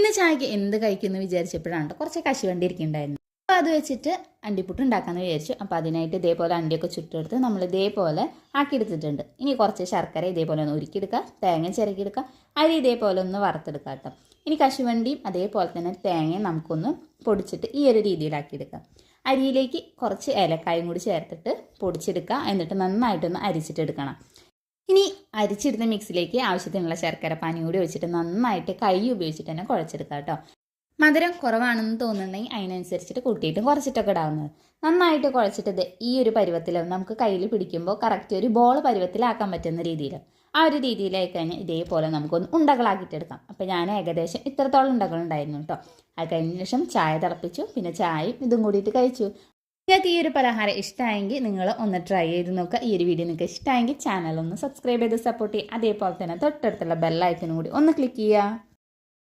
ഇന്ന് ചായക്ക് എന്ത് കഴിക്കുമെന്ന് വിചാരിച്ചപ്പോഴാണ് കുറച്ച് കശുവണ്ടി ഇരിക്കുന്നുണ്ടായിരുന്നു. അപ്പോൾ അത് വെച്ചിട്ട് അണ്ടിപ്പുട്ട് ഉണ്ടാക്കാമെന്ന് വിചാരിച്ചു. അപ്പോൾ അതിനായിട്ട് ഇതേപോലെ അണ്ടിയൊക്കെ ചുട്ടെടുത്ത് നമ്മൾ ഇതേപോലെ ആക്കിയെടുത്തിട്ടുണ്ട്. ഇനി കുറച്ച് ശർക്കര ഇതേപോലെ ഒന്ന് ഉരുക്കിയെടുക്കുക, തേങ്ങ ചിരക്കിയെടുക്കുക, അരി ഇതേപോലെ ഒന്ന് വറുത്തെടുക്കുക കേട്ടോ. ഇനി കശുവണ്ടിയും അതേപോലെ തന്നെ തേങ്ങയും നമുക്കൊന്ന് പൊടിച്ചിട്ട് ഈ ഒരു രീതിയിലാക്കിയെടുക്കാം. അരിയിലേക്ക് കുറച്ച് ഏലക്കായും കൂടി ചേർത്തിട്ട് പൊടിച്ചെടുക്കുക. എന്നിട്ട് നന്നായിട്ടൊന്ന് അരിച്ചിട്ടെടുക്കണം. ഇനി അരിച്ചെടുത്ത മിക്സിലേക്ക് ആവശ്യത്തിനുള്ള ശർക്കര പാനി കൂടി ഒഴിച്ചിട്ട് നന്നായിട്ട് കൈ ഉപയോഗിച്ചിട്ട് തന്നെ കുഴച്ചെടുക്കുക കേട്ടോ. മധുരം കുറവാണെന്ന് തോന്നുന്നുണ്ടെങ്കിൽ അതിനനുസരിച്ചിട്ട് കൂട്ടിയിട്ടും കുറച്ചിട്ടൊക്കെ ഇടാവുന്നത്. നന്നായിട്ട് കുഴച്ചിട്ട് ഈ ഒരു പരുവത്തിൽ നമുക്ക് കയ്യിൽ പിടിക്കുമ്പോൾ കറക്റ്റ് ഒരു ബോൾ പരുവത്തിലാക്കാൻ പറ്റുന്ന രീതിയിൽ ആ ഒരു രീതിയിലായി കഴിഞ്ഞാൽ ഇതേപോലെ നമുക്കൊന്ന് ഉണ്ടകളാക്കിയിട്ടെടുക്കാം. അപ്പോൾ ഞാൻ ഏകദേശം ഇത്രത്തോളം ഉണ്ടകളുണ്ടായിരുന്നു കേട്ടോ. അത് കഴിഞ്ഞ ശേഷം ചായ തിളപ്പിച്ചു, പിന്നെ ചായയും ഇതും കൂടിയിട്ട് കഴിച്ചു. നിങ്ങൾക്ക് ഈ ഒരു പലഹാരം ഇഷ്ടമായെങ്കിൽ നിങ്ങൾ ഒന്ന് ട്രൈ ചെയ്ത് നോക്കുക. ഈ ഒരു വീഡിയോ നിങ്ങൾക്ക് ഇഷ്ടമായെങ്കിൽ ചാനൽ ഒന്ന് സബ്സ്ക്രൈബ് ചെയ്ത് സപ്പോർട്ട് ചെയ്യുക. അതേപോലെ തന്നെ തൊട്ടടുത്തുള്ള ബെല്ലൈക്കനും കൂടി ഒന്ന് ക്ലിക്ക് ചെയ്യുക.